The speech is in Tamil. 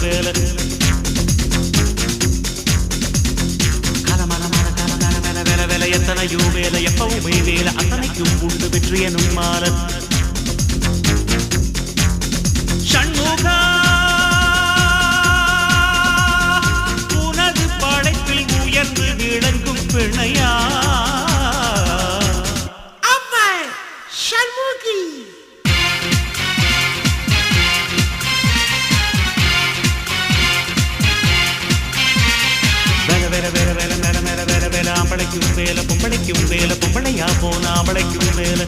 வேலை கலமலமான கலமல மேல வேலை வேலை எத்தனையோ வேலை எப்பவுமே வேலை அத்தனைக்கும் உண்டு வெற்றி எனும் மாலை ஷண்முகா உனது படைப்பில் உயர்ந்து விளங்கும் பிணையா ஆம்பளைக்கும் வேலை பொம்பளைக்கும் வேலை பொம்பளையா போன ஆம்பளைக்கும் வேலை